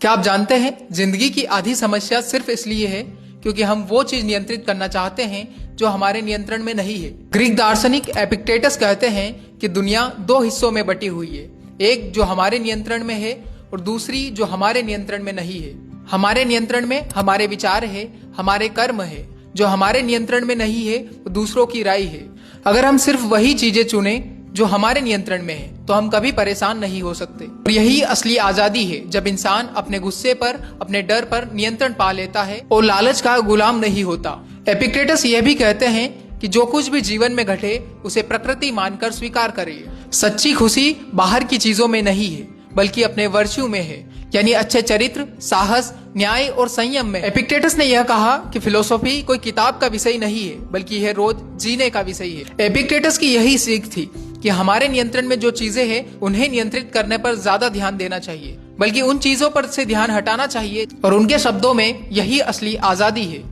क्या आप जानते हैं जिंदगी की आधी समस्या सिर्फ इसलिए है क्योंकि हम वो चीज नियंत्रित करना चाहते हैं जो हमारे नियंत्रण में नहीं है। ग्रीक दार्शनिक एपिक्टेटस कहते हैं कि दुनिया दो हिस्सों में बटी हुई है, एक जो हमारे नियंत्रण में है और दूसरी जो हमारे नियंत्रण में नहीं है। हमारे नियंत्रण में हमारे विचार है, हमारे कर्म है। जो हमारे नियंत्रण में नहीं है वो दूसरों की राय है। अगर हम सिर्फ वही चीजें चुने जो हमारे नियंत्रण में है तो हम कभी परेशान नहीं हो सकते। और यही असली आजादी है, जब इंसान अपने गुस्से पर, अपने डर पर नियंत्रण पा लेता है और लालच का गुलाम नहीं होता। एपिक्टेटस यह भी कहते हैं कि जो कुछ भी जीवन में घटे उसे प्रकृति मानकर स्वीकार करिए। सच्ची खुशी बाहर की चीजों में नहीं है बल्कि अपने वर्च्यू में है, यानी अच्छे चरित्र, साहस, न्याय और संयम में। एपिक्टेटस ने यह कहा कि फिलोसॉफी कोई किताब का विषय नहीं है बल्कि यह रोज जीने का विषय है। एपिक्टेटस की यही सीख थी कि हमारे नियंत्रण में जो चीजें हैं उन्हें नियंत्रित करने पर ज्यादा ध्यान देना चाहिए, बल्कि उन चीजों पर से ध्यान हटाना चाहिए। और उनके शब्दों में यही असली आजादी है।